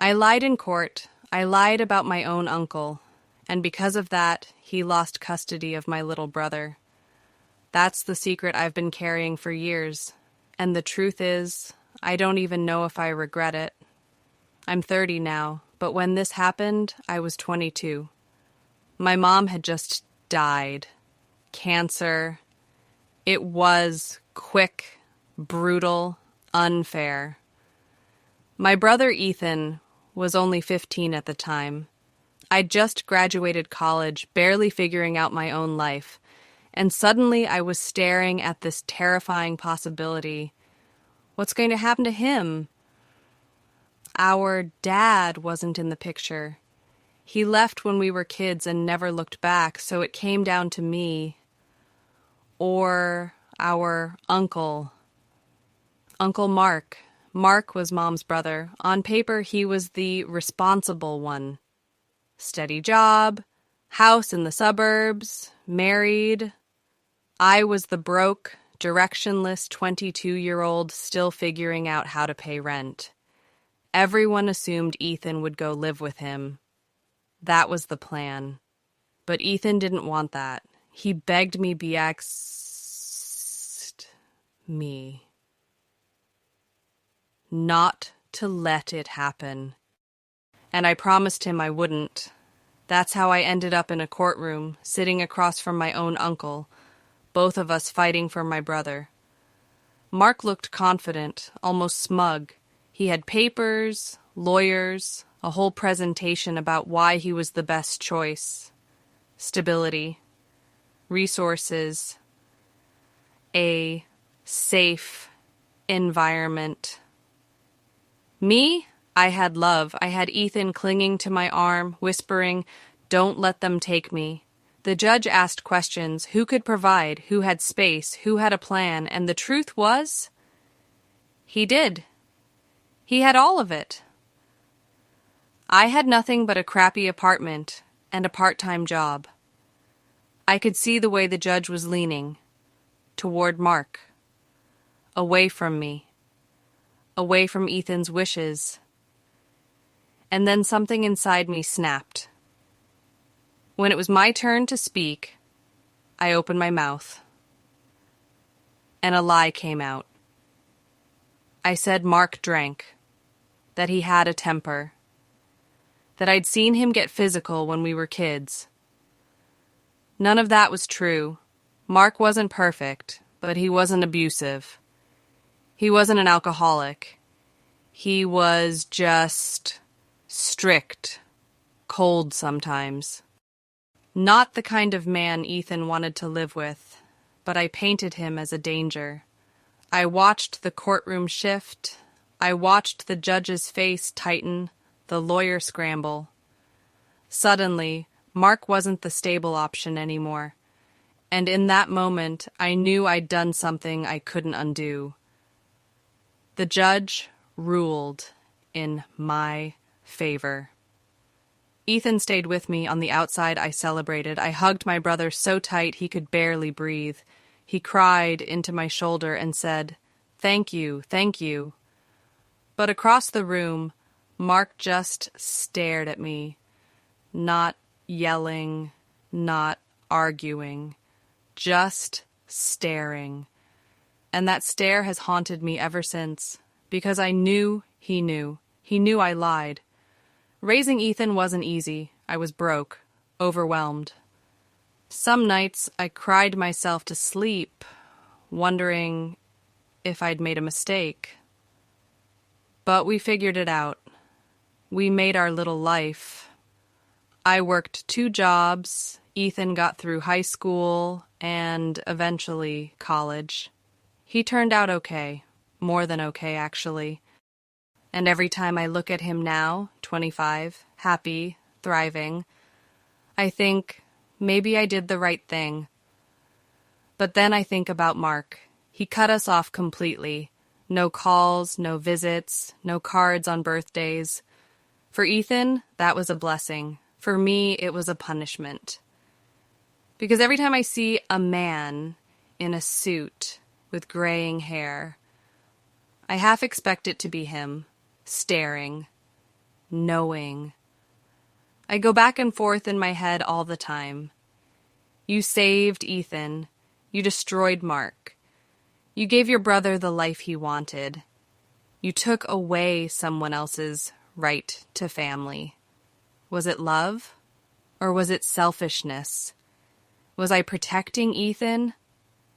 I lied in court. I lied about my own uncle, and because of that, he lost custody of my little brother. That's the secret I've been carrying for years, and the truth is, I don't even know if I regret it. I'm 30 now, but when this happened, I was 22. My mom had just died. Cancer. It was quick, brutal, unfair. My brother Ethan was only 15 at the time. I'd just graduated college, barely figuring out my own life, and suddenly I was staring at this terrifying possibility. What's going to happen to him? Our dad wasn't in the picture. He left when we were kids and never looked back, so it came down to me. Or our uncle. Uncle Mark. Mark was Mom's brother. On paper, he was the responsible one. Steady job, house in the suburbs, married. I was the broke, directionless 22-year-old still figuring out how to pay rent. Everyone assumed Ethan would go live with him. That was the plan. But Ethan didn't want that. He begged me not to let it happen. And I promised him I wouldn't. That's how I ended up in a courtroom, sitting across from my own uncle, both of us fighting for my brother. Mark looked confident, almost smug. He had papers, lawyers, a whole presentation about why he was the best choice. Stability, resources, a safe environment. Me? I had love. I had Ethan clinging to my arm, whispering, "Don't let them take me." The judge asked questions. Who could provide? Who had space? Who had a plan? And the truth was, he did. He had all of it. I had nothing but a crappy apartment and a part-time job. I could see the way the judge was leaning toward Mark, away from me, away from Ethan's wishes. And then something inside me snapped. When it was my turn to speak, I opened my mouth, and a lie came out. I said Mark drank, that he had a temper, that I'd seen him get physical when we were kids. None of that was true. Mark wasn't perfect, but he wasn't abusive. He wasn't an alcoholic. He was just strict, cold sometimes. Not the kind of man Ethan wanted to live with, but I painted him as a danger. I watched the courtroom shift. I watched the judge's face tighten, the lawyer scramble. Suddenly, Mark wasn't the stable option anymore, and in that moment, I knew I'd done something I couldn't undo. The judge ruled in my favor. Ethan stayed with me. On the outside, I celebrated. I hugged my brother so tight he could barely breathe. He cried into my shoulder and said, "Thank you, thank you." But across the room, Mark just stared at me, not yelling, not arguing, just staring. And that stare has haunted me ever since, because I knew he knew. He knew I lied. Raising Ethan wasn't easy. I was broke, overwhelmed. Some nights I cried myself to sleep, wondering if I'd made a mistake. But we figured it out. We made our little life. I worked 2 jobs. Ethan got through high school and eventually college. He turned out okay, more than okay, actually. And every time I look at him now, 25, happy, thriving, I think maybe I did the right thing. But then I think about Mark. He cut us off completely. No calls, no visits, no cards on birthdays. For Ethan, that was a blessing. For me, it was a punishment. Because every time I see a man in a suit with graying hair, I half expect it to be him, staring, knowing. I go back and forth in my head all the time. You saved Ethan. You destroyed Mark. You gave your brother the life he wanted. You took away someone else's right to family. Was it love? Or was it selfishness? Was I protecting Ethan?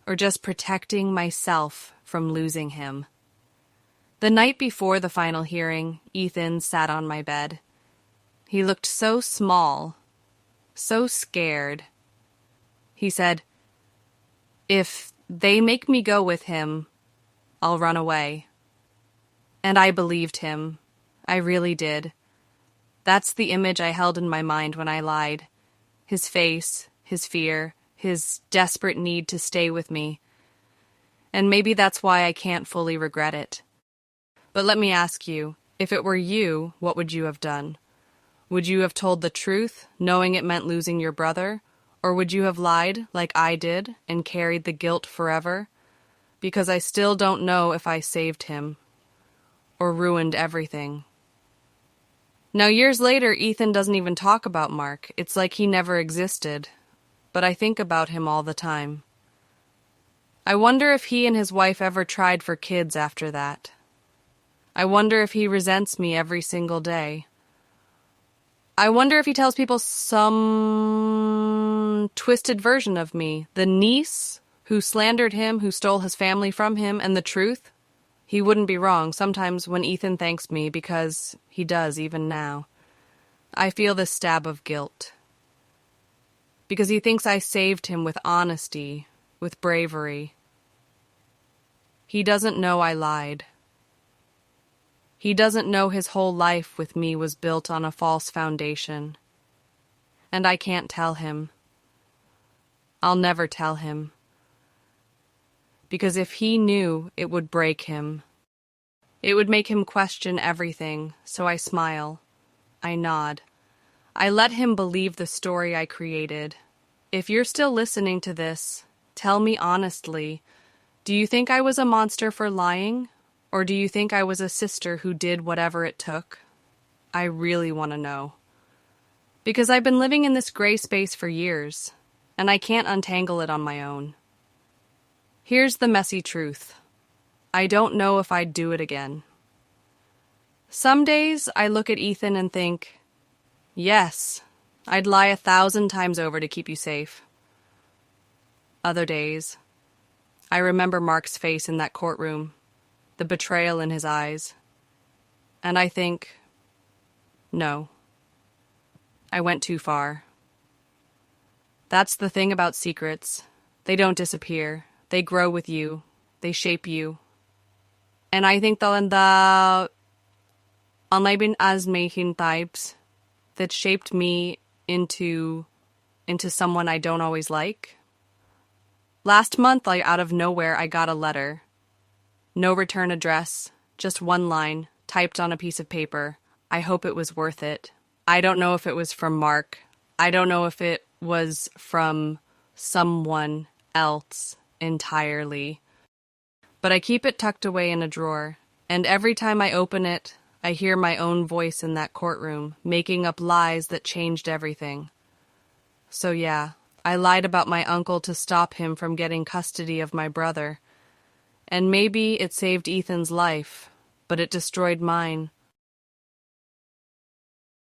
Or just protecting myself from losing him? The night before the final hearing, Ethan sat on my bed. He looked so small, so scared. He said, "If they make me go with him, I'll run away." And I believed him. I really did. That's the image I held in my mind when I lied. His face, his fear, his desperate need to stay with me. And maybe that's why I can't fully regret it. But let me ask you, if it were you, what would you have done? Would you have told the truth, knowing it meant losing your brother? Or would you have lied, like I did, and carried the guilt forever? Because I still don't know if I saved him, or ruined everything. Now, years later, Ethan doesn't even talk about Mark. It's like he never existed. But I think about him all the time. I wonder if he and his wife ever tried for kids after that. I wonder if he resents me every single day. I wonder if he tells people some twisted version of me. The niece who slandered him, who stole his family from him, and the truth. He wouldn't be wrong sometimes when Ethan thanks me, because he does even now. I feel this stab of guilt. Because he thinks I saved him with honesty, with bravery. He doesn't know I lied. He doesn't know his whole life with me was built on a false foundation. And I can't tell him. I'll never tell him. Because if he knew, it would break him. It would make him question everything, so I smile. I nod. I let him believe the story I created. If you're still listening to this, tell me honestly, do you think I was a monster for lying? Or do you think I was a sister who did whatever it took? I really want to know. Because I've been living in this gray space for years, and I can't untangle it on my own. Here's the messy truth. I don't know if I'd do it again. Some days I look at Ethan and think, yes, I'd lie 1,000 times over to keep you safe. Other days, I remember Mark's face in that courtroom, the betrayal in his eyes, and I think, no, I went too far. That's the thing about secrets. They don't disappear. They grow with you. They shape you. And I think the unlabin as making types that shaped me into someone I don't always like. Last month, out of nowhere, I got a letter. No return address, just one line, typed on a piece of paper. I hope it was worth it. I don't know if it was from Mark. I don't know if it was from someone else entirely. But I keep it tucked away in a drawer, and every time I open it, I hear my own voice in that courtroom, making up lies that changed everything. So yeah, I lied about my uncle to stop him from getting custody of my brother. And maybe it saved Ethan's life, but it destroyed mine.